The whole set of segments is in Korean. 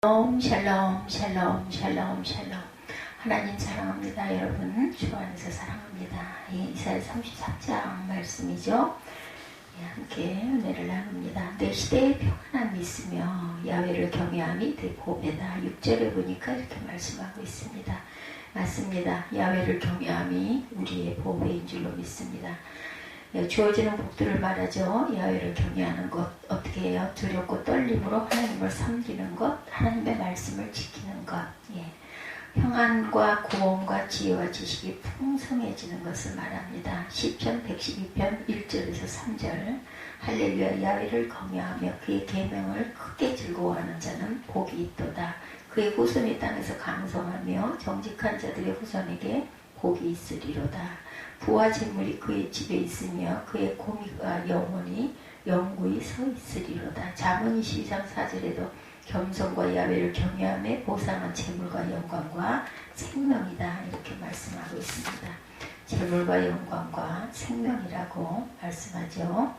샬롬 샬롬 샬롬 샬롬. 하나님 사랑합니다. 여러분 주 안에서 사랑합니다. 이사야 34장 말씀이죠. 함께 은혜를 나눕니다. 내 시대에 평안함 있으며 야훼를 경외함이 내 보배다. 6절에 보니까 이렇게 말씀하고 있습니다. 맞습니다. 야훼를 경외함이 우리의 보배인 줄로 믿습니다. 주어지는 복들을 말하죠. 야훼를 경외하는 것, 어떻게 해요? 두렵고 떨림으로 하나님을 섬기는 것, 하나님의 말씀을 지키는 것, 평안과 구원과 지혜와 지식이 풍성해지는 것을 말합니다. 시편 112편 1절에서 3절. 할렐루야. 야훼를 경외하며 그의 계명을 크게 즐거워하는 자는 복이 있도다. 그의 후손이 땅에서 강성하며 정직한 자들의 후손에게 복이 있으리로다. 부와 재물이 그의 집에 있으며 그의 공의가 영구히 서 있으리로다. 잠언 22장 4절에도 겸손과 야훼를 경외함에 보상한 재물과 영광과 생명이다. 이렇게 말씀하고 있습니다. 재물과 영광과 생명이라고 말씀하죠.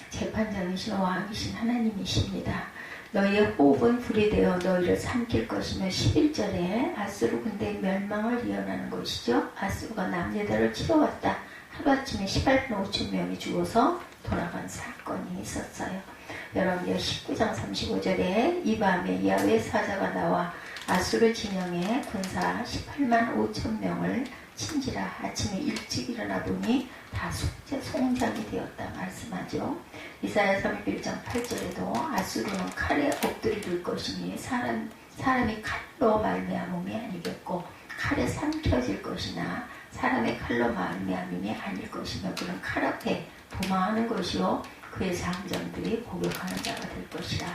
재판장이신 왕이신 하나님이십니다. 너희의 호흡은 불이 되어 너희를 삼킬 것이며 11절에 아수르 군대의 멸망을 예언하는 것이죠. 아수르가 남유다를 치러왔다. 하루아침에 18만 5천 명이 죽어서 돌아간 사건이 있었어요. 여러분요 19장 35절에 이 밤에 야훼 사자가 나와 아수르 진영의 군사 18만 5천 명을 친지라. 아침에 일찍 일어나 보니 다 송장이 되었다 말씀하죠. 이사야 31장 8절에도 아수르는 칼에 엎드릴 것이니 사람이 칼로 말미암음이 아니겠고 칼에 삼켜질 것이나 사람의 칼로 말미암음이 아닐 것이며 그는 칼 앞에 도망하는 것이요 그의 장정들이 공격하는 자가 될 것이라.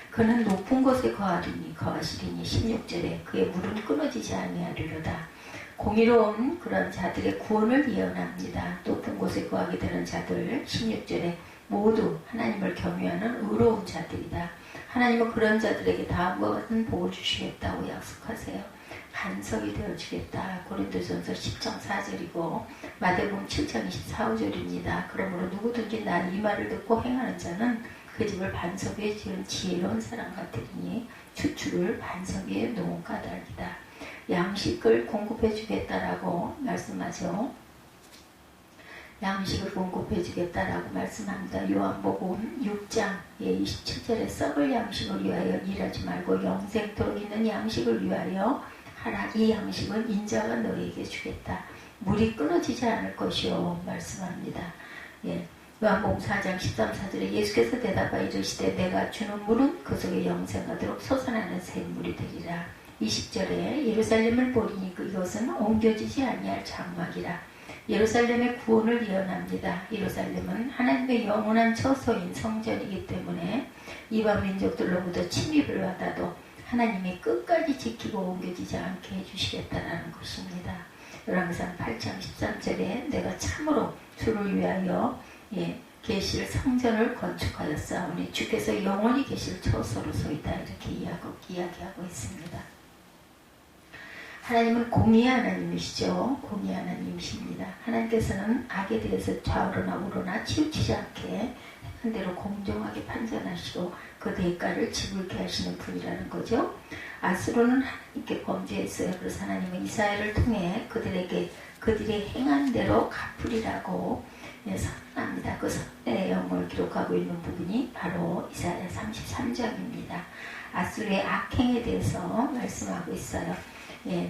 그는 높은 곳에 거하시리니 16절에 그의 물은 끊어지지 아니하리로다. 공의로운 그런 자들의 구원을 예언합니다. 높은 곳에 거하게 되는 자들 16절에 모두 하나님을 경외하는 의로운 자들이다. 하나님은 그런 자들에게 다음과 같은 복을 주시겠다고 약속하세요. 반석이 되어주겠다. 고린도전서 10장 4절이고 마태복음 7장 24절입니다. 그러므로 누구든지 나 이 말을 듣고 행하는 자는 그 집을 반석 위에 지은 지혜로운 사람 같으니 추출을 반석 위에 놓은 까닭이다. 양식을 공급해 주겠다라고 말씀하죠. 양식을 공급해 주겠다라고 말씀합니다. 요한복음 6장 27절에 썩을 양식을 위하여 일하지 말고 영생토록 있는 양식을 위하여 하라. 이 양식은 인자가 너에게 주겠다. 물이 끊어지지 않을 것이요 말씀합니다. 요한복음 4장 13, 4절에 예수께서 대답하여 이르시되 내가 주는 물은 그 속에 영생하도록 솟아나는 샘물이 되리라. 20절에 예루살렘을 보리니 이것은 옮겨지지 아니할 장막이라. 예루살렘의 구원을 예언합니다. 예루살렘은 하나님의 영원한 처소인 성전이기 때문에 이방 민족들로부터 침입을 받아도 하나님이 끝까지 지키고 옮겨지지 않게 해주시겠다는 것입니다. 열왕기상 8장 13절에 내가 참으로 주를 위하여 계실 성전을 건축하였사오니 주께서 영원히 계실 처소로소이다. 이렇게 이야기하고 있습니다. 하나님은 공의의 하나님이시죠. 공의의 하나님이십니다. 하나님께서는 악에 대해서 좌우로나 우로나 치우치지 않게 한 대로 공정하게 판단하시고 그 대가를 지불케 하시는 분이라는 거죠. 아수르는 하나님께 범죄했어요. 그래서 하나님은 이사야를 통해 그들이 행한 대로 갚으리라고 선언합니다. 그 선언의 내용을 기록하고 있는 부분이 바로 이사야 33장입니다. 아수르의 악행에 대해서 말씀하고 있어요.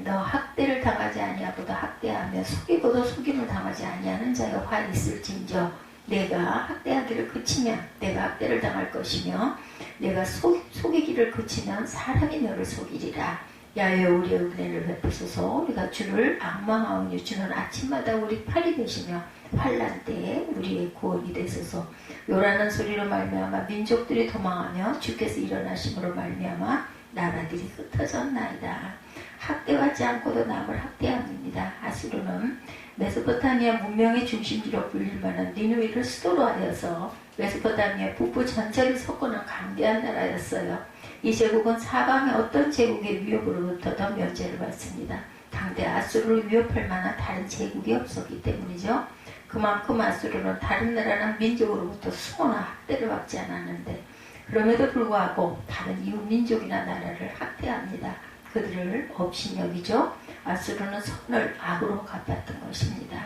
너 학대를 당하지 아니하고도 학대하며 속이고도 속임을 당하지 아니하는 자여 화 있을진저 내가 학대하기를 그치면 내가 학대를 당할 것이며 내가 속이기를 그치면 사람이 너를 속이리라. 야훼 우리의 은혜를 베푸소서. 우리가 주를 앙망하오니 주는 아침마다 우리 팔이 되시며 환난 때에 우리의 구원이 되소서. 요라는 소리로 말미암아 민족들이 도망하며 주께서 일어나심으로 말미암아 나라들이 흩어졌나이다. 학대하지 않고도 남을 학대합니다. 아수르는 메소포타미아 문명의 중심지로 불릴 만한 니느웨를 수도로 하여서 메소포타미아 북부 전체를 석권한 강대한 나라였어요. 이 제국은 사방의 어떤 제국의 위협으로부터 더 면제를 받습니다. 당대 아수르를 위협할 만한 다른 제국이 없었기 때문이죠. 그만큼 아수르는 다른 나라나 민족으로부터 수모나 학대를 받지 않았는데 그럼에도 불구하고 다른 이웃 민족이나 나라를 학대합니다. 그들을 업신여기죠. 아수르는 선을 악으로 갚았던 것입니다.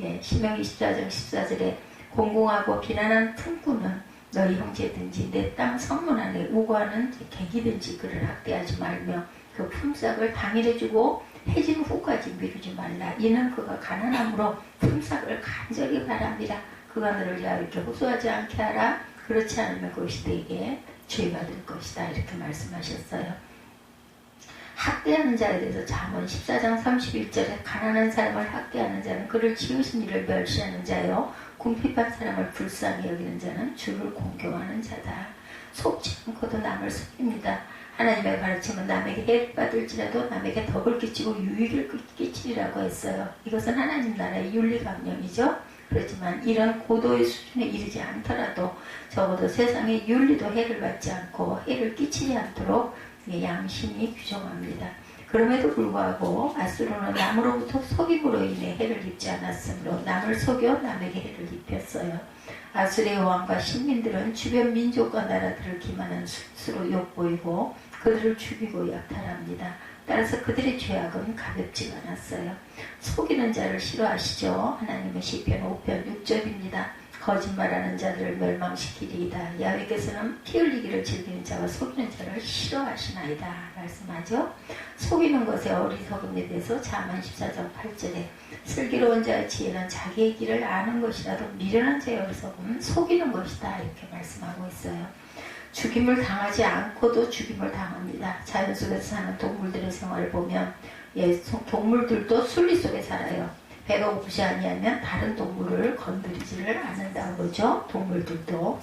예, 신명기 14장 14절에 공공하고 비난한 틈꾼은 너희 형제든지 내 땅 성문 안에 우고하는 객이든지 그를 학대하지 말며 그 품삯을 당일에 주고 해진 후까지 미루지 말라. 이는 그가 가난함으로 품삯을 간절히 바랍니다. 그가 너를 야곱께 호소하지 않게 하라. 그렇지 않으면 그것이 네게 죄가 될 것이다. 이렇게 말씀하셨어요. 학대하는 자에 대해서 잠언 14장 31절에 가난한 사람을 학대하는 자는 그를 지으신 이를 멸시하는 자요 궁핍한 사람을 불쌍히 여기는 자는 주를 공경하는 자다. 속지 않고도 남을 속입니다. 하나님의 가르침은 남에게 해를 받을지라도 남에게 덕을 끼치고 유익을 끼치리라고 했어요. 이것은 하나님 나라의 윤리강령이죠. 그렇지만 이런 고도의 수준에 이르지 않더라도 적어도 세상의 윤리도 해를 받지 않고 해를 끼치지 않도록 양심이 규정합니다. 그럼에도 불구하고 아수르는 남으로부터 속임으로 인해 해를 입지 않았으므로 남을 속여 남에게 해를 입혔어요. 아수르의 왕과 신민들은 주변 민족과 나라들을 기만한 수로 욕보이고 그들을 죽이고 약탈합니다. 따라서 그들의 죄악은 가볍지가 않았어요. 속이는 자를 싫어하시죠. 하나님은 시편 5편 6절입니다. 거짓말하는 자들을 멸망시키리이다. 야훼께서는 피 흘리기를 즐기는 자와 속이는 자를 싫어하시나이다. 말씀하죠. 속이는 것에 어리석음에 대해서 잠언 14장 8절에 슬기로운 자의 지혜는 자기의 길을 아는 것이라도 미련한 자의 어리석음은 속이는 것이다. 이렇게 말씀하고 있어요. 죽임을 당하지 않고도 죽임을 당합니다. 자연 속에서 사는 동물들의 생활을 보면 동물들도 순리 속에 살아요. 배가 고프지 아니하면 다른 동물을 건드리지를 않는다고 그러죠. 동물들도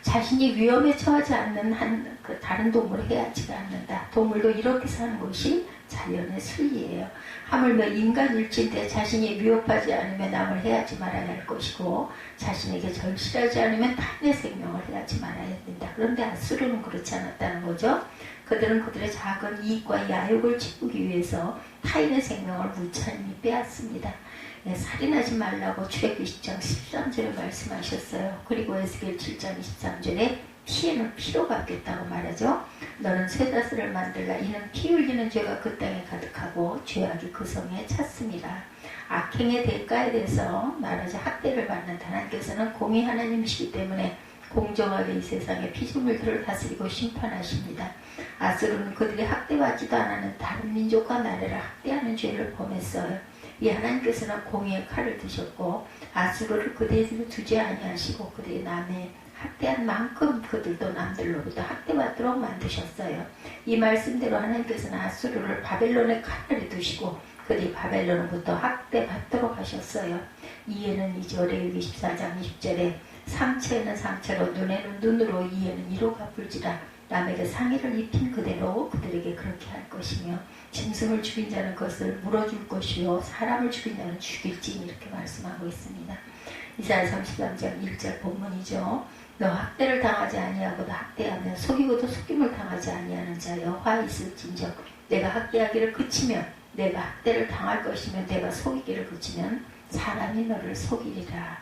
자신이 위험에 처하지 않는 다른 동물을 해하지가 않는다. 동물도 이렇게 사는 것이 자연의 순리예요. 하물며 인간일진데 자신이 위협하지 않으면 남을 해하지 말아야 할 것이고 자신에게 절실하지 않으면 타인의 생명을 해하지 말아야 된다. 그런데 아수르는 그렇지 않았다는 거죠. 그들은 그들의 작은 이익과 야욕을 채우기 위해서 타인의 생명을 무참히 빼앗습니다. 네, 살인하지 말라고 출애굽기 10장 13절에 말씀하셨어요. 그리고 에스겔 7장 23절에 피에는 피로 갚겠다고 말하죠. 너는 쇠사슬을 만들라. 이는 피 흘리는 죄가 그 땅에 가득하고 죄악이 그 성에 찼습니다. 악행의 대가에 대해서 말하자 학대를 받는 하나님께서는 공의 하나님이시기 때문에 공정하게 이 세상의 피조물들을 다스리고 심판하십니다. 아수르는 그들이 학대받지도 않는 다른 민족과 나라를 학대하는 죄를 범했어요. 이 하나님께서는 공의의 칼을 드셨고 아수르를 그대로 두지 아니하시고 그들이 남의 학대한 만큼 그들도 남들로부터 학대받도록 만드셨어요. 이 말씀대로 하나님께서는 아수르를 바벨론의 칼날에 두시고 그들이 바벨론으로부터 학대받도록 하셨어요. 이에는 2절에 레위기 14장 20절에 상처에는 상처로 눈에는 눈으로 이에는 이로 갚을지라. 남에게 상해를 입힌 그대로 그들에게 그렇게 할 것이며 짐승을 죽인 자는 그것을 물어줄 것이요 사람을 죽인 자는 죽일지. 이렇게 말씀하고 있습니다. 이사야 33장 1절 본문이죠. 너 학대를 당하지 아니하고도 학대하며 속이고도 속임을 당하지 아니하는 자여 화 있을진저. 내가 학대하기를 그치면 내가 학대를 당할 것이며 내가 속이기를 그치면 사람이 너를 속이리라.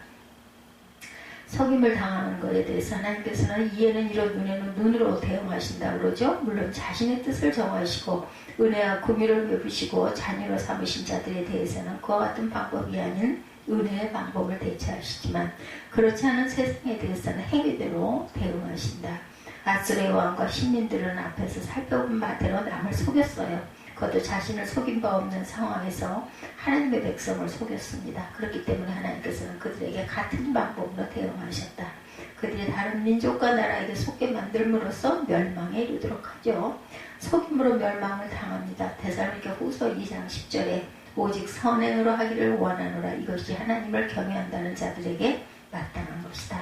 속임을 당하는 것에 대해서 하나님께서는 이에는 이로 눈에는 눈으로 대응하신다고 그러죠. 물론 자신의 뜻을 정하시고 은혜와 긍휼을 베푸시고 자녀로 삼으신 자들에 대해서는 그와 같은 방법이 아닌 은혜의 방법을 대체하시지만 그렇지 않은 세상에 대해서는 행위대로 대응하신다. 아수르의 왕과 신민들은 앞에서 살펴본 바대로 남을 속였어요. 그것도 자신을 속인 바 없는 상황에서 하나님의 백성을 속였습니다. 그렇기 때문에 하나님께서는 그들에게 같은 방법으로 대응하셨다. 그들이 다른 민족과 나라에게 속게 만들므로써 멸망에 이르도록 하죠. 속임으로 멸망을 당합니다. 데살로니가 후서 2장 10절에 오직 선행으로 하기를 원하노라. 이것이 하나님을 경외한다는 자들에게 마땅한 것이다.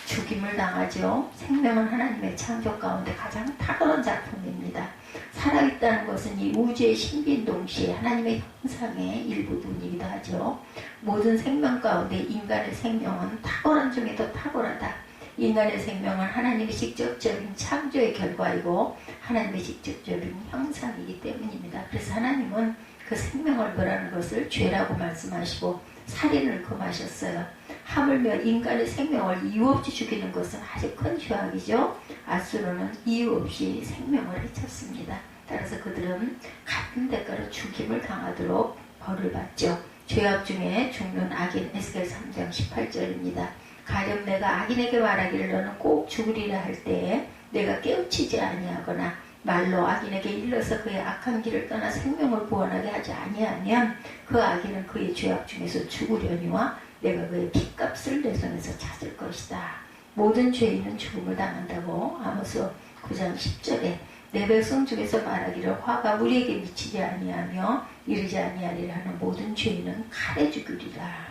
죽임을 당하죠. 생명은 하나님의 창조 가운데 가장 탁월한 작품입니다. 살아있다는 것은 이 우주의 신비인 동시에 하나님의 형상의 일부분이기도 하죠. 모든 생명 가운데 인간의 생명은 탁월한 중에도 탁월하다. 인간의 생명은 하나님의 직접적인 창조의 결과이고 하나님의 직접적인 형상이기 때문입니다. 그래서 하나님은 그 생명을 벌하는 것을 죄라고 말씀하시고 살인을 금하셨어요. 하물며 인간의 생명을 이유 없이 죽이는 것은 아주 큰 죄악이죠. 아수르는 이유 없이 생명을 해쳤습니다. 따라서 그들은 같은 대가로 죽임을 당하도록 벌을 받죠. 죄악 중에 죽는 악인 에스겔 3장 18절입니다. 가령 내가 악인에게 말하기를 너는 꼭 죽으리라 할 때에 내가 깨우치지 아니하거나 말로 악인에게 일러서 그의 악한 길을 떠나 생명을 구원하게 하지 아니하면 그 악인은 그의 죄악 중에서 죽으려니와 내가 그의 핏값을 내 손에서 찾을 것이다. 모든 죄인은 죽음을 당한다고 아모스 9장 10절에 내 백성 중에서 말하기를 화가 우리에게 미치지 아니하며 이르지 아니하리라 하는 모든 죄인은 칼에 죽으리라.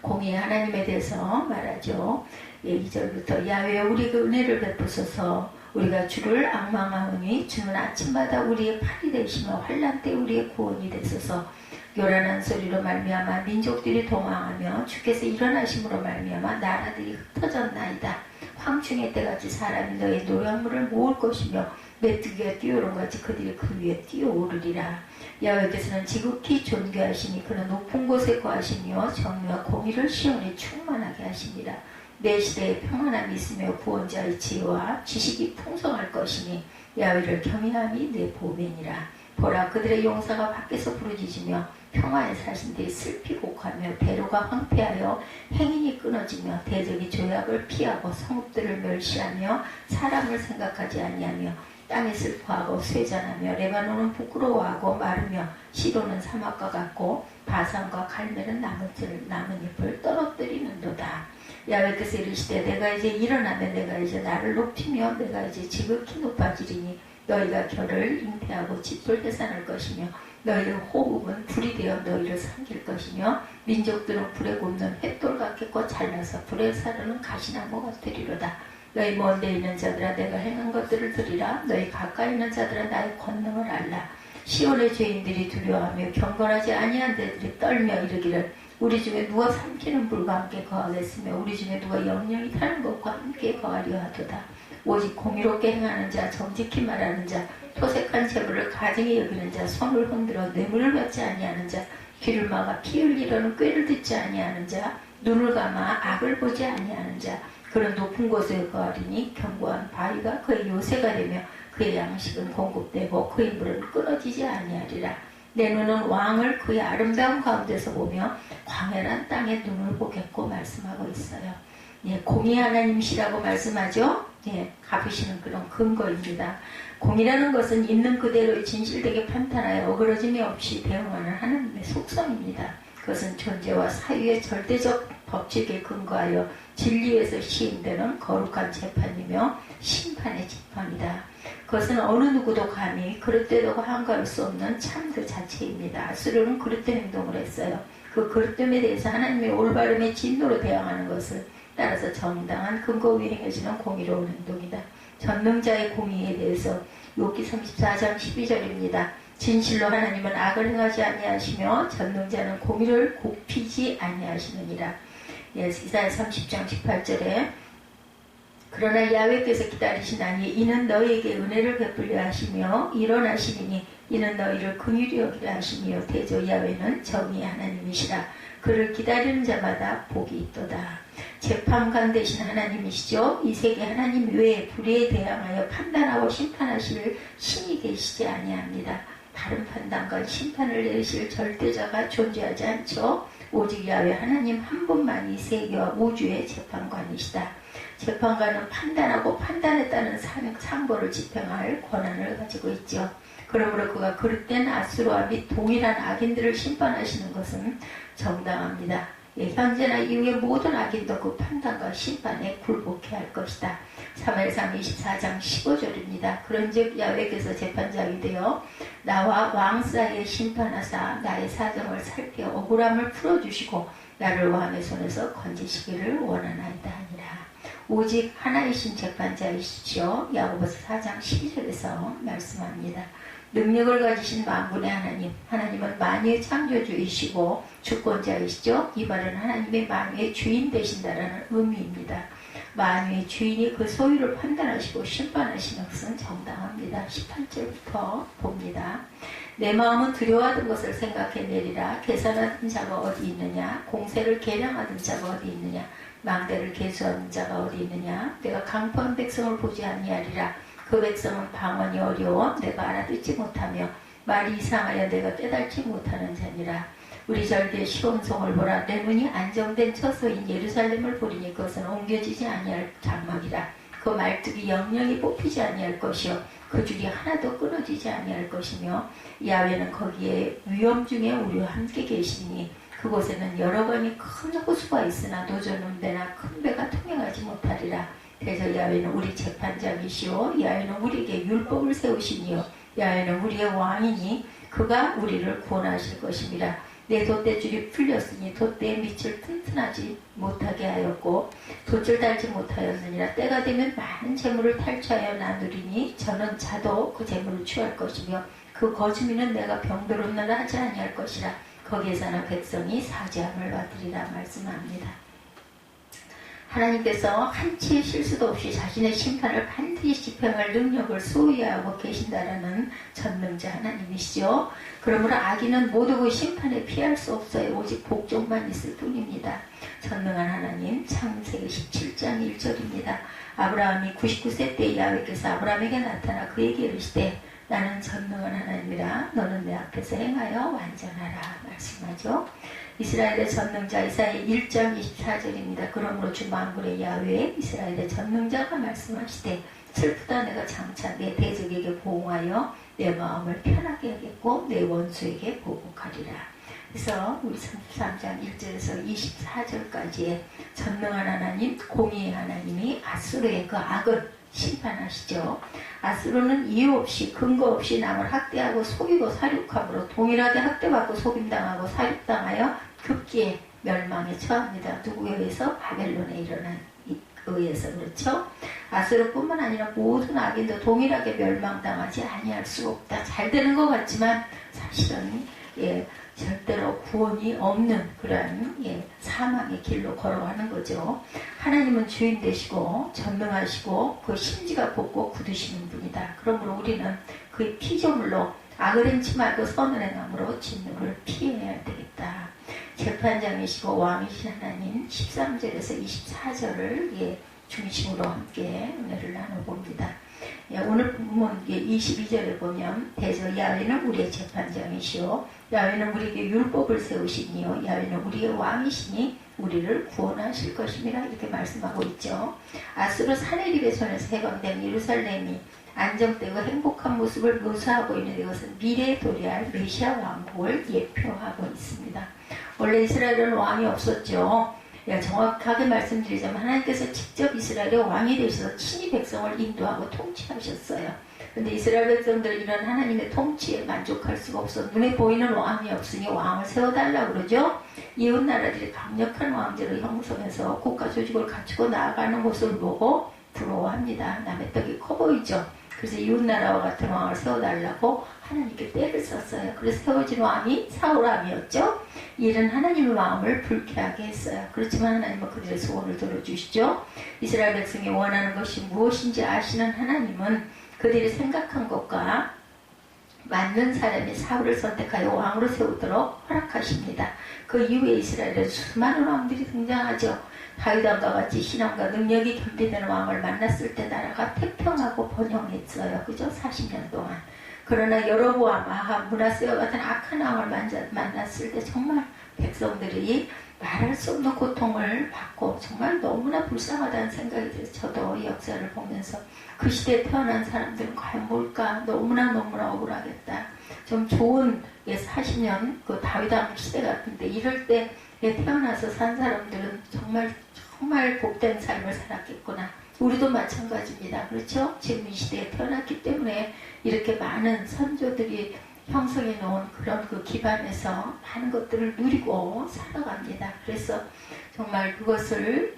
공의 하나님에 대해서 말하죠. 2절부터 야외 우리에게 은혜를 베푸소서 우리가 주를 앙망하오니 주는 아침마다 우리의 팔이 되시며 환난 때 우리의 구원이 되소서. 요란한 소리로 말미암아 민족들이 동항하며 주께서 일어나심으로 말미암아 나라들이 흩어졌나이다. 황충의 때같이 사람이 너의 노약물을 모을 것이며 메뚜기가 뛰어오른 같이 그들이 그 위에 뛰어오르리라. 야훼께서는 지극히 존귀하시니 그는 높은 곳에 거하시며 정의와 공의를 시온에 충만하게 하시니라. 내 시대에 평안함이 있으며 구원자의 지혜와 지식이 풍성할 것이니 야훼를 경외함이 내 보배니라. 보라 그들의 용사가 밖에서 부르짖으며 평화에 사신들이 슬피 곡하며 배로가 황폐하여 행인이 끊어지며 대적이 조약을 피하고 성읍들을 멸시하며 사람을 생각하지 아니하며 땅이 슬퍼하고 쇠잔하며 레바논은 부끄러워하고 마르며 시로는 사막과 같고 바산과 갈멜은 나뭇잎을 떨어뜨리는도다. 야훼께서 이르시되 내가 이제 일어나면 내가 이제 나를 높이며 내가 이제 지극히 높아지리니 너희가 결을 잉태하고 짚을 해산할 것이며 너희의 호흡은 불이 되어 너희를 삼킬 것이며 민족들은 불에 굽는 횃돌 같겠고 잘라서 불에 사르는 가시나무 같으리로다. 너희 먼데 있는 자들아 내가 행한 것들을 들으라. 너희 가까이 있는 자들아 나의 권능을 알라. 시온의 죄인들이 두려워하며 경건하지 아니한 데들이 떨며 이르기를 우리 중에 누가 삼키는 불과 함께 거하겠으며 우리 중에 누가 영영이 타는 것과 함께 거하려 하도다. 오직 공의롭게 행하는 자, 정직히 말하는 자, 토색한 재물을 가증히 여기는 자, 손을 흔들어 뇌물을 받지 아니하는 자, 귀를 막아 피 흘리려는 꾀를 듣지 아니하는 자, 눈을 감아 악을 보지 아니하는 자, 그런 높은 곳에 거하리니 견고한 바위가 그의 요새가 되며 그의 양식은 공급되고 그의 물은 끊어지지 아니하리라. 내 눈은 왕을 그의 아름다운 가운데서 보며 광활한 땅에 눈을 보겠고 말씀하고 있어요. 예, 공의 하나님이시라고 말씀하죠. 예, 갚으시는 그런 근거입니다. 공이라는 것은 있는 그대로 진실되게 판단하여 어그러짐이 없이 대응하는 하나님의 속성입니다. 그것은 존재와 사유의 절대적 법칙에 근거하여 진리에서 시행되는 거룩한 재판이며 심판의 재판이다. 그것은 어느 누구도 감히 그릇되다고 한가할 수 없는 참 그 자체입니다. 아수르는 그릇된 행동을 했어요. 그 그릇됨에 대해서 하나님의 올바름의 진노로 대항하는 것을 따라서 정당한 근거 위에 행해지는 공의로운 행동이다. 전능자의 공의에 대해서 욥기 34장 12절입니다. 진실로 하나님은 악을 행하지 아니하시며 전능자는 공의를 굽히지 아니하시느니라. 예, 이사야 30장 18절에 그러나 야훼께서 기다리시나니 이는 너희에게 은혜를 베풀려 하시며 일어나시리니 이는 너희를 긍휼히 여기려 하시며 대저 야훼는 정의의 하나님이시라. 그를 기다리는 자마다 복이 있도다. 재판관 되신 하나님이시죠. 이 세계 하나님 외에 불의에 대항하여 판단하고 심판하실 신이 계시지 아니합니다. 다른 판단과 심판을 내리실 절대자가 존재하지 않죠. 오직 야훼 하나님 한 분만이 세계와 우주의 재판관이시다. 재판관은 판단하고 판단에 따른 상고를 집행할 권한을 가지고 있죠. 그러므로 그가 그릇된 아수르와 및 동일한 악인들을 심판하시는 것은 정당합니다. 예, 현재나 이후의 모든 악인도 그 판단과 심판에 굴복해야 할 것이다. 사무엘상 24장 15절입니다. 그런즉 야훼께서 재판장이 되어 나와 왕 사이에 심판하사 나의 사정을 살펴 억울함을 풀어주시고 나를 왕의 손에서 건지시기를 원하나이다 하니라. 오직 하나이신 재판자이시죠. 야고보서 4장 12절에서 말씀합니다. 능력을 가지신 만군의 하나님, 하나님은 만유의 창조주이시고 주권자이시죠. 이 말은 하나님의 만유의 주인 되신다라는 의미입니다. 만유의 주인이 그 소유를 판단하시고 심판하시는 것은 정당합니다. 18절부터 봅니다. 내 마음은 두려워하던 것을 생각해내리라. 계산하던 자가 어디 있느냐? 공세를 계량하던 자가 어디 있느냐? 망대를 계수하는 자가 어디 있느냐? 내가 강포한 백성을 보지 아니하리라. 그 백성은 방언이 어려워 내가 알아듣지 못하며 말이 이상하여 내가 깨달지 못하는 자니라. 우리 절기의 시온성을 보라. 내 눈이 안정된 처소인 예루살렘을 보리니 그것은 옮겨지지 아니할 장막이라. 그 말뚝이 영영이 뽑히지 아니할 것이요 그 줄이 하나도 끊어지지 아니할 것이며 야훼는 거기에 위험 중에 우리와 함께 계시니 그곳에는 여러 번이 큰 호수가 있으나 노저는 배나 큰 배가 통행하지 못하리라. 그래서 야훼는 우리 재판장이시오 야훼는 우리에게 율법을 세우시니요 야훼는 우리의 왕이니 그가 우리를 구원하실 것임이라. 내 돛대줄이 풀렸으니 돛대의 밑을 튼튼하지 못하게 하였고 돛을 달지 못하였느니라. 때가 되면 많은 재물을 탈취하여 나누리니 저는 자도 그 재물을 취할 것이며 그 거주민은 내가 병들었느라 하지 아니할 것이라. 거기에 사는 백성이 사죄함을 받으리라 말씀합니다. 하나님께서 한치의 실수도 없이 자신의 심판을 반드시 집행할 능력을 소유하고 계신다라는 전능자 하나님이시죠. 그러므로 악인은 모두 그 심판에 피할 수 없어요. 오직 복종만 있을 뿐입니다. 전능한 하나님, 창세기 17장 1절입니다. 아브라함이 99세 때 야훼께서 아브라함에게 나타나 그에게 이르시되 나는 전능한 하나님이라 너는 내 앞에서 행하여 완전하라 말씀하죠. 이스라엘의 전능자 이사야 1장 24절입니다. 그러므로 주 만군의 야훼 이스라엘의 전능자가 말씀하시되 슬프다 내가 장차 내 대적에게 보응하여 내 마음을 편하게 하겠고 내 원수에게 보복하리라. 그래서 우리 33장 1절에서 24절까지의 전능한 하나님, 공의의 하나님이 아수르의 그 악을 심판하시죠. 아수르는 이유 없이 근거 없이 남을 학대하고 속이고 살육함으로 동일하게 학대받고 속임당하고 살육당하여 급기에 멸망에 처합니다. 누구에 의해서? 바벨론에 일어난 의해서 그렇죠. 아수르뿐만 아니라 모든 악인도 동일하게 멸망당하지 아니할 수 없다. 잘 되는 것 같지만 사실은 절대로 구원이 없는 그러한 사망의 길로 걸어가는 거죠. 하나님은 주인 되시고 전능하시고 그 심지가 곱고 굳으시는 분이다. 그러므로 우리는 그의 피조물로 악을 행치 말고 선을 행함으로 진노를 피해야 되겠다. 재판장이시고 왕이신 하나님 13절에서 24절을 중심으로 함께 은혜를 나눠봅니다. 오늘 본문 22절에 보면 대저 야훼는 우리의 재판장이시오 야훼는 우리에게 율법을 세우시니요 야훼는 우리의 왕이시니 우리를 구원하실 것임이라 이렇게 말씀하고 있죠. 아수르 사내립의 손에서 해방된 예루살렘이 안정되고 행복한 모습을 묘사하고 있는 이것은 미래에 도래할 메시아 왕국을 예표하고 있습니다. 원래 이스라엘은 왕이 없었죠. 정확하게 말씀드리자면 하나님께서 직접 이스라엘의 왕이 되셔서 친히 백성을 인도하고 통치하셨어요. 근데 이스라엘 백성들은 이런 하나님의 통치에 만족할 수가 없어 눈에 보이는 왕이 없으니 왕을 세워달라고 그러죠. 이웃 나라들이 강력한 왕제를 형성해서 국가 조직을 갖추고 나아가는 모습을 보고 부러워합니다. 남의 떡이 커 보이죠. 그래서 이웃나라와 같은 왕을 세워달라고 하나님께 때를 썼어요. 그래서 세워진 왕이 사울왕이었죠. 이는 하나님의 마음을 불쾌하게 했어요. 그렇지만 하나님은 그들의 소원을 들어주시죠. 이스라엘 백성이 원하는 것이 무엇인지 아시는 하나님은 그들이 생각한 것과 맞는 사람이 사울을 선택하여 왕으로 세우도록 허락하십니다. 그 이후에 이스라엘에 수많은 왕들이 등장하죠. 다윗왕과 같이 신앙과 능력이 겸비되는 왕을 만났을 때 나라가 태평하고 번영했어요. 그죠? 40년 동안. 그러나 여로보암, 아합, 므낫세와 같은 악한 왕을 만났을 때 정말 백성들이 말할 수 없는 고통을 받고 정말 너무나 불쌍하다는 생각이 들어서 저도 이 역사를 보면서 그 시대에 태어난 사람들은 과연 뭘까? 너무나 억울하겠다. 좀 좋은 40년 그 다윗왕 시대 같은데 이럴 때 태어나서 산 사람들은 정말 복된 삶을 살았겠구나. 우리도 마찬가지입니다. 그렇죠? 지금 이 시대에 태어났기 때문에 이렇게 많은 선조들이 형성해 놓은 그런 그 기반에서 많은 것들을 누리고 살아갑니다. 그래서 정말 그것을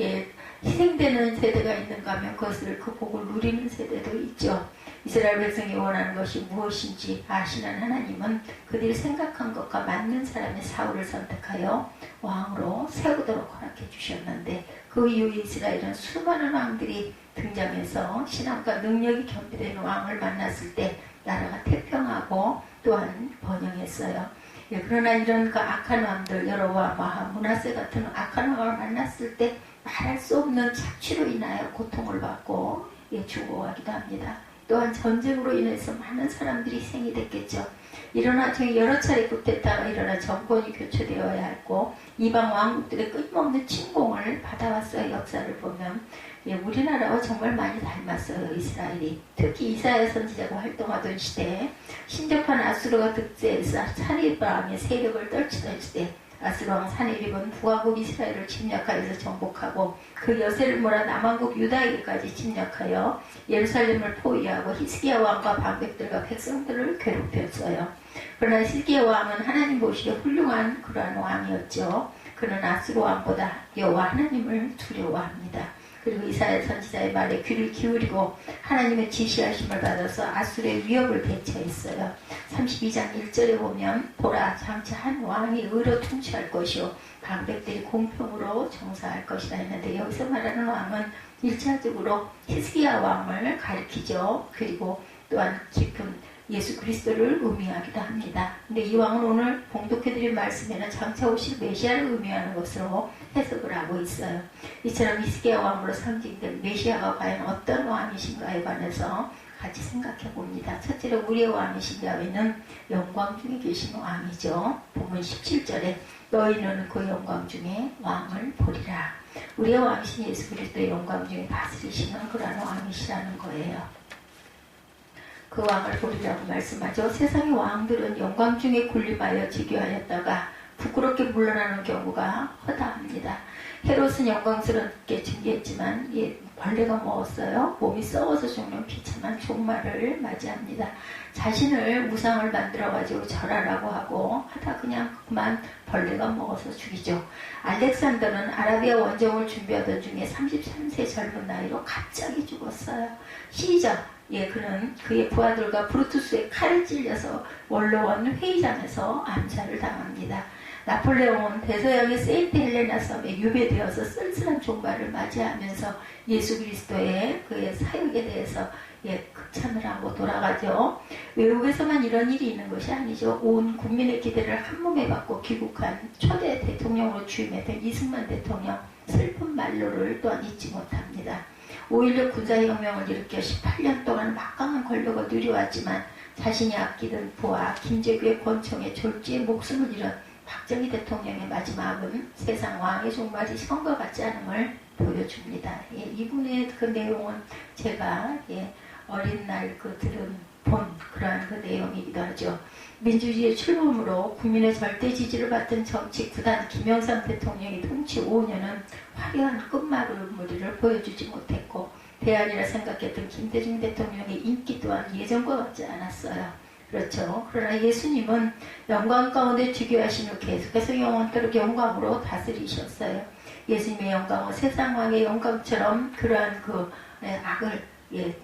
희생되는 세대가 있는가 하면 그것을 그 복을 누리는 세대도 있죠. 이스라엘 백성이 원하는 것이 무엇인지 아시는 하나님은 그들이 생각한 것과 맞는 사람의 사울을 선택하여 왕으로 세우도록 허락해 주셨는데, 그 이후에 이스라엘은 수많은 왕들이 등장해서 신앙과 능력이 겸비되는 왕을 만났을 때 나라가 태평하고 또한 번영했어요. 예, 그러나 이런 그 악한 왕들, 여로보암, 문하세 같은 악한 왕을 만났을 때 말할 수 없는 착취로 인하여 고통을 받고 죽어가기도 합니다. 또한 전쟁으로 인해서 많은 사람들이 희생이 됐겠죠. 일어나 여러 차례 쿠데타가 일어나 정권이 교체되어야 했고 이방 왕국들의 끊임없는 침공을 받아왔어요. 역사를 보면 우리나라와 정말 많이 닮았어요. 이스라엘이. 특히 이사야 선지자가 활동하던 시대에 신접한 아수르가 득세해서 사니립 왕의 세력을 떨치던 시대, 아수르 왕 사니립은 북왕국 이스라엘을 침략하여서 정복하고 그 여세를 몰아 남왕국 유다에게까지 침략하여 예루살렘을 포위하고 히스기야 왕과 방백들과 백성들을 괴롭혔어요. 그러나 히스기야 왕은 하나님 보시기에 훌륭한 그러한 왕이었죠. 그는 아수르 왕보다 여호와 하나님을 두려워합니다. 그리고 이사야 선지자의 말에 귀를 기울이고 하나님의 지시하심을 받아서 아수르의 위협을 대처했어요. 32장 1절에 보면 보라, 장차 한 왕이 의로 통치할 것이요 방백들이 공평으로 정사할 것이라 했는데, 여기서 말하는 왕은 1차적으로 히스기야 왕을 가리키죠. 그리고 또한 깊은 예수 그리스도를 의미하기도 합니다. 근데 이 왕은 오늘 봉독해드린 말씀에는 장차 오실 메시아를 의미하는 것으로 해석을 하고 있어요. 이처럼 히스기야 왕으로 상징된 메시아가 과연 어떤 왕이신가에 관해서 같이 생각해 봅니다. 첫째로 우리의 왕이신 야훼는 영광 중에 계신 왕이죠. 본문 17절에 너희는 그 영광 중에 왕을 보리라. 우리의 왕이신 예수 그리스도의 영광 중에 다스리시는 그러한 왕이시라는 거예요. 그 왕을 보리라고 말씀하죠. 세상의 왕들은 영광 중에 군림하여 즉위하였다가 부끄럽게 물러나는 경우가 허다합니다. 헤롯은 영광스럽게 즉위했지만 벌레가 먹었어요. 몸이 썩어서 죽는 비참한 종말을 맞이합니다. 자신을 우상을 만들어가지고 절하라고 하고 하다 그만 벌레가 먹어서 죽이죠. 알렉산더는 아라비아 원정을 준비하던 중에 33세 젊은 나이로 갑자기 죽었어요. 시작. 그는 그의 부하들과 브루투스의 칼에 찔려서 원로원 회의장에서 암살을 당합니다. 나폴레옹은 대서양의 세인트 헬레나 섬에 유배되어서 쓸쓸한 종말을 맞이하면서 예수 그리스도의 그의 사역에 대해서 극찬을 하고 돌아가죠. 외국에서만 이런 일이 있는 것이 아니죠. 온 국민의 기대를 한몸에 받고 귀국한 초대 대통령으로 취임했던 이승만 대통령 슬픈 말로를 또한 잊지 못합니다. 5.16 군사혁명을 일으켜 18년 동안 막강한 권력을 누려왔지만 자신이 아끼던 부하 김재규의 권총에 졸지에 목숨을 잃은 박정희 대통령의 마지막은 세상 왕의 종말이 선과 같지 않음을 보여줍니다. 이분의 그 내용은 제가 어린 날 본 그러한 그 내용이기도 하죠. 민주주의의 출범으로 국민의 절대 지지를 받던 정치 구단 김영삼 대통령이 통치 5년은 화려한 끝마무리를 보여주지 못했고, 대안이라 생각했던 김대중 대통령의 인기 또한 예전과 같지 않았어요. 그렇죠. 그러나 예수님은 영광 가운데 즉위하신 후 계속해서 영원토록 영광으로 다스리셨어요. 예수님의 영광은 세상 왕의 영광처럼 그러한 그 악을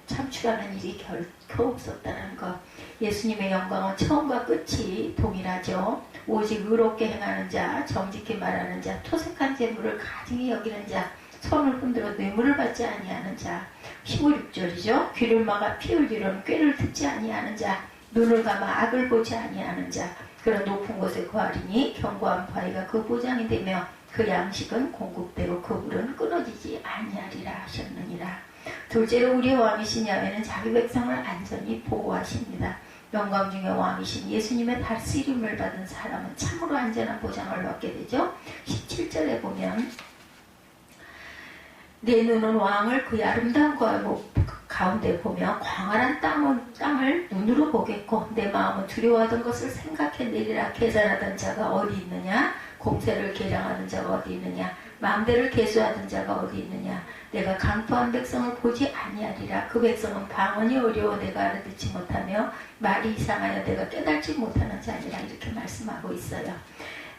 참출하는 일이 결코 없었다는 것. 예수님의 영광은 처음과 끝이 동일하죠. 오직 의롭게 행하는 자, 정직히 말하는 자, 토색한 재물을 가증히 여기는 자, 손을 흔들어 뇌물을 받지 아니하는 자. 15,6절이죠. 귀를 막아 피 흘리려는 꾀를 듣지 아니하는 자, 눈을 감아 악을 보지 아니하는 자. 그런 높은 곳에 거하리니 견고한 바위가 그 보장이 되며 그 양식은 공급대로 그 물은 끊어지지 아니하리라 하셨느니라. 둘째로 우리의 왕이신 야훼는 자기 백성을 안전히 보호하십니다. 영광 중에 왕이신 예수님의 다스림을 받은 사람은 참으로 안전한 보장을 얻게 되죠. 17절에 보면 내 눈은 왕을 그의 아름다운 가운데 보며 광활한 땅을 눈으로 보겠고 내 마음은 두려워하던 것을 생각해내리라. 계산하던 자가 어디 있느냐? 공세를 계량하는 자가 어디 있느냐? 마음대를 계수하던 자가 어디 있느냐? 내가 강포한 백성을 보지 아니하리라. 그 백성은 방언이 어려워 내가 알아듣지 못하며 말이 이상하여 내가 깨달지 못하는 자니라. 이렇게 말씀하고 있어요.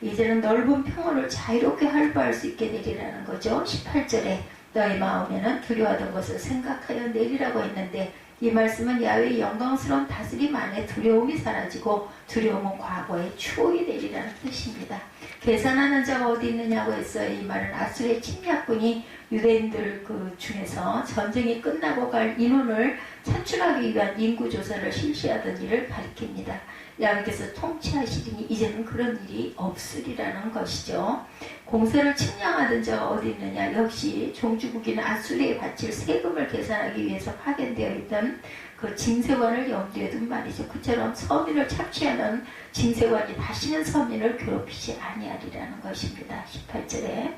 이제는 넓은 평원을 자유롭게 활보할 수 있게 되리라는 거죠. 18절에 너희 마음에는 두려워하던 것을 생각하여 내리라고 했는데 이 말씀은 야훼의 영광스러운 다스림 안에 두려움이 사라지고 두려움은 과거의 추억이 되리라는 뜻입니다. 계산하는 자가 어디 있느냐고 했어요. 이 말은 아수르의 침략군이 유대인들 그 중에서 전쟁이 끝나고 갈 인원을 산출하기 위한 인구조사를 실시하던 일을 가리킵니다. 야훼께서 통치하시리니 이제는 그런 일이 없으리라는 것이죠. 공세를 측량하던 자가 어디 있느냐. 역시 종주국인 아수르에 바칠 세금을 계산하기 위해서 파견되어 있던 그 징세관을 염두에 둔 말이죠. 그처럼 서민을 착취하는 징세관이 다시는 서민을 괴롭히지 아니하리라는 것입니다. 18절에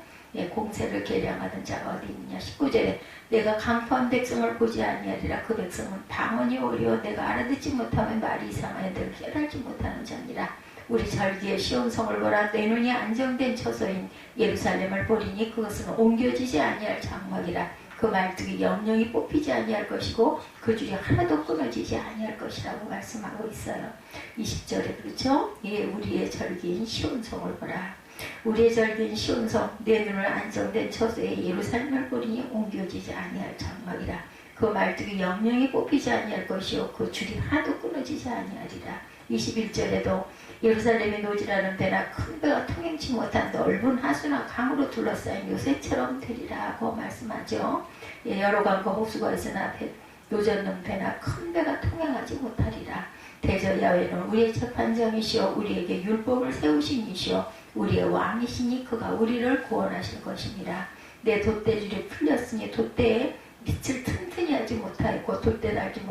공세를 계량하던 자가 어디 있느냐. 19절에 내가 강포한 백성을 보지 아니하리라. 그 백성은 방언이 어려워 내가 알아듣지 못하면 말이 이상하여 내가 깨달지 못하는 자니라. 우리 절기에 시온성을 보라. 내 눈이 안정된 처소인 예루살렘을 보리니 그것은 옮겨지지 아니할 장막이라. 그 말뚝이 영영이 뽑히지 아니할 것이고 그 줄이 하나도 끊어지지 아니할 것이라고 말씀하고 있어요. 20절에 그렇죠? 예, 우리의 절기인 시온성을 보라. 우리의 절기인 시온성 내 눈을 안정된 처소에 예루살렘을 보리니 옮겨지지 아니할 장막이라. 그 말뚝이 영영이 뽑히지 아니할 것이요 그 줄이 하나도 끊어지지 아니하리라. 21절에도 예루살렘의 노지라는 배나 큰 배가 통행치 못한 넓은 하수나 강으로 둘러싸인 요새처럼 되리라고 말씀하죠. 예, 여러 강과 호수가 있으나 요젓는 배나 큰 배가 통행하지 못하리라. 대저 야훼는 우리의 재판장이시오 우리에게 율법을 세우신 이시오 우리의 왕이시니 그가 우리를 구원하실 것입니다. 내 돛대줄이 풀렸으니 돛대에 빛을 튼튼히 하지 못하였고 돛대 달지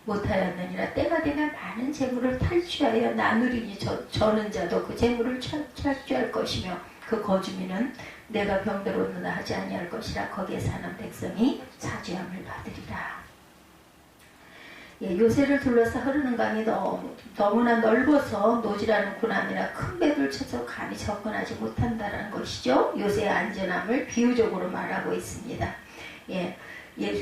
못하였느니라. 때가 되면 많은 재물을 탈취하여 나누리니 저는 자도 그 재물을 탈취할 것이며 그 거주민은 내가 병들었느라 하지 아니할 것이라. 거기에 사는 백성이 사죄함을 받으리라. 예, 요새를 둘러싸 흐르는 강이 너무나 넓어서 노지라는 군함이나 큰 배를 쳐서 감히 접근하지 못한다는 것이죠. 요새의 안전함을 비유적으로 말하고 있습니다. 예,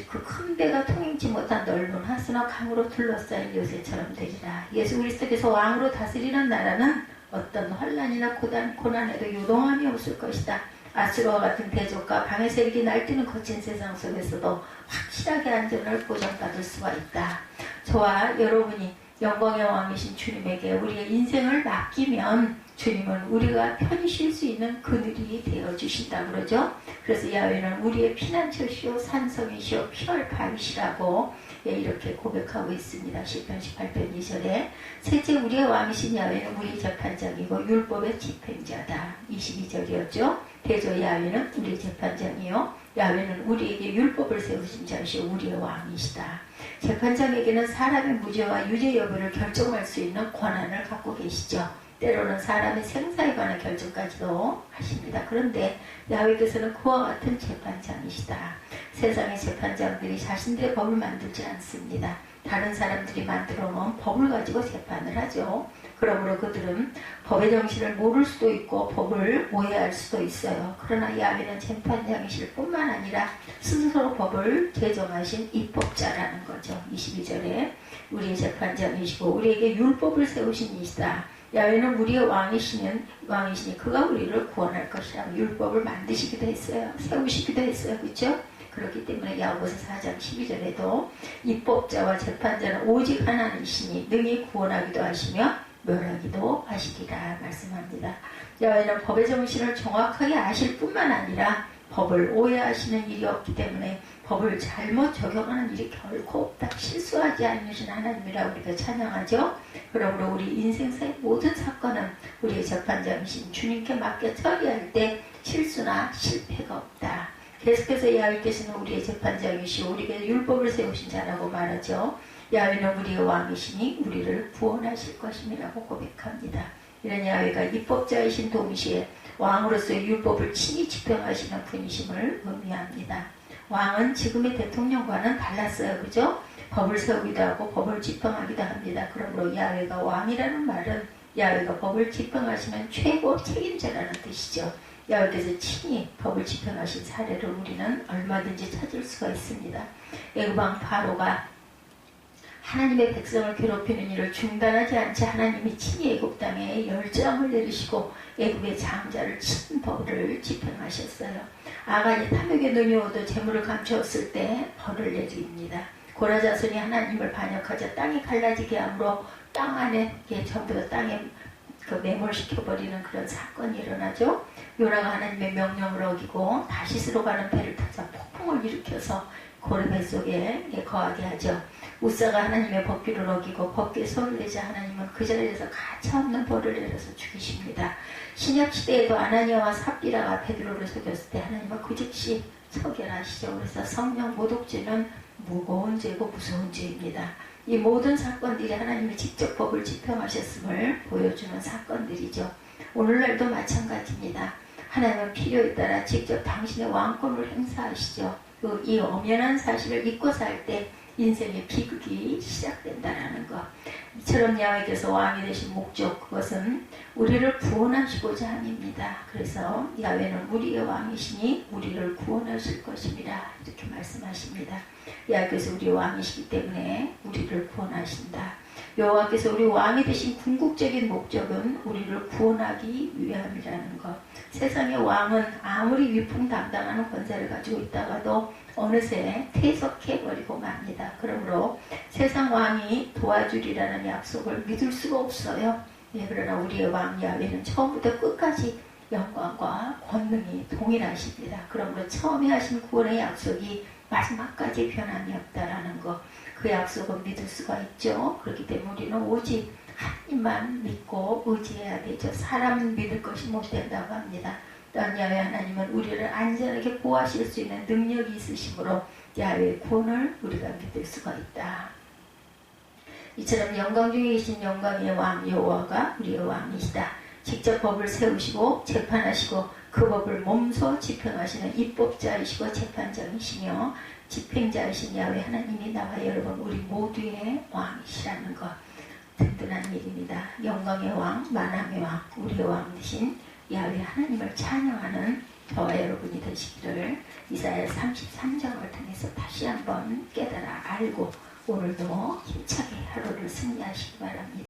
그 큰 배가 통행치 못한 넓은 하수나 강으로 둘러싸인 요새처럼 되리라. 예수 그리스도께서 왕으로 다스리는 나라는 어떤 환난이나 고난에도 요동함이 없을 것이다. 아수르와 같은 대적과 방해 세력이 날뛰는 거친 세상 속에서도 확실하게 안전을 보장받을 수가 있다. 저와 여러분이 영광의 왕이신 주님에게 우리의 인생을 맡기면 주님은 우리가 편히 쉴 수 있는 그늘이 되어주신다 그러죠. 그래서 야훼는 우리의 피난처시오 산성이시오 피할 바위시라고 이렇게 고백하고 있습니다. 시편 18편 2절에 셋째 우리의 왕이신 야훼는 우리 재판장이고 율법의 집행자다. 22절이었죠. 대저 야훼는 우리 재판장이요 야훼는 우리에게 율법을 세우신 자시오 우리의 왕이시다. 재판장에게는 사람의 무죄와 유죄 여부를 결정할 수 있는 권한을 갖고 계시죠. 때로는 사람의 생사에 관한 결정까지도 하십니다. 그런데 야훼께서는 그와 같은 재판장이시다. 세상의 재판장들이 자신들의 법을 만들지 않습니다. 다른 사람들이 만들어 놓은 법을 가지고 재판을 하죠. 그러므로 그들은 법의 정신을 모를 수도 있고 법을 오해할 수도 있어요. 그러나 야훼는 재판장이실 뿐만 아니라 스스로 법을 제정하신 입법자라는 거죠. 22절에 우리의 재판장이시고 우리에게 율법을 세우신 이시다. 야훼는 우리의 왕이시니 그가 우리를 구원할 것이라고 율법을 만드시기도 했어요. 세우시기도 했어요. 그렇죠? 그렇기 때문에 야고보서 4장 12절에도 입법자와 재판자는 오직 하나님이시니 능히 구원하기도 하시며 멸하기도 하시리라 말씀합니다. 야훼는 법의 정신을 정확하게 아실 뿐만 아니라 법을 오해하시는 일이 없기 때문에 법을 잘못 적용하는 일이 결코 없다. 실수하지 않으신 하나님이라 우리가 찬양하죠. 그러므로 우리 인생사의 모든 사건은 우리의 재판장이신 주님께 맡겨 처리할 때 실수나 실패가 없다. 계속해서 야훼께서는 우리의 재판장이시오 우리에게 율법을 세우신 자라고 말하죠. 야훼는 우리의 왕이시니 우리를 구원하실 것임이라고 고백합니다. 이런 야훼가 입법자이신 동시에 왕으로서의 율법을 친히 집행하시는 분이심을 의미합니다. 왕은 지금의 대통령과는 달랐어요. 그죠? 법을 세우기도 하고 법을 집행하기도 합니다. 그러므로 야훼가 왕이라는 말은 야훼가 법을 집행하시는 최고 책임자라는 뜻이죠. 야훼께서 친히 법을 집행하신 사례를 우리는 얼마든지 찾을 수가 있습니다. 애굽왕 바로가 하나님의 백성을 괴롭히는 일을 중단하지 않자 하나님이 친히 애굽 땅에 열정을 내리시고 애굽의 장자를 친 벌을 집행하셨어요. 아간이 탐욕에 눈이 오도 재물을 감추었을 때 벌을 내립니다. 고라 자손이 하나님을 반역하자 땅이 갈라지게 함으로 땅 안에 전부 다 땅에 매몰시켜버리는 그런 사건이 일어나죠. 요나가 하나님의 명령을 어기고 다시스로 가는 배를 타자 폭풍을 일으켜서 고래 뱃속에 거하게 하죠. 우사가 하나님의 법규를 어기고 법규에 손을 내자 하나님은 그 자리에서 가차없는 벌을 내려서 죽이십니다. 신약시대에도 아나니아와 삽비라가 베드로를 속였을 때 하나님은 그 즉시 처결하시죠. 그래서 성령 모독죄는 무거운 죄고 무서운 죄입니다. 이 모든 사건들이 하나님이 직접 법을 집행하셨음을 보여주는 사건들이죠. 오늘날도 마찬가지입니다. 하나님은 필요에 따라 직접 당신의 왕권을 행사하시죠. 이 엄연한 사실을 잊고 살 때 인생의 비극이 시작된다는 것. 이처럼 야훼께서 왕이 되신 목적, 그것은 우리를 구원하시고자 함입니다. 그래서 야훼는 우리의 왕이시니 우리를 구원하실 것입니다. 이렇게 말씀하십니다. 야훼께서 우리의 왕이시기 때문에 우리를 구원하신다. 여호와께서 우리 왕이 되신 궁극적인 목적은 우리를 구원하기 위함이라는 것. 세상의 왕은 아무리 위풍당당한 권세를 가지고 있다가도 어느새 퇴석해버리고 맙니다. 그러므로 세상 왕이 도와주리라는 약속을 믿을 수가 없어요. 그러나 우리의 왕 야훼는 처음부터 끝까지 영광과 권능이 동일하십니다. 그러므로 처음에 하신 구원의 약속이 마지막까지 변함이 없다라는 것. 그 약속은 믿을 수가 있죠. 그렇기 때문에 우리는 오직 하나님만 믿고 의지해야 되죠. 사람은 믿을 것이 못 된다고 합니다. 또한 야훼 하나님은 우리를 안전하게 구하실 수 있는 능력이 있으시므로 야훼의 구원을 우리가 믿을 수가 있다. 이처럼 영광 중에 계신 영광의 왕 여호와가 우리의 왕이시다. 직접 법을 세우시고 재판하시고 그 법을 몸소 집행하시는 입법자이시고 재판장이시며 집행자이신 야훼 하나님이 나와 여러분 우리 모두의 왕이시라는 것. 든든한 일입니다. 영광의 왕, 만왕의 왕, 우리의 왕 되신 야훼 하나님을 찬양하는 저와 여러분이 되시기를 이사야 33장을 통해서 다시 한번 깨달아 알고 오늘도 힘차게 하루를 승리하시기 바랍니다.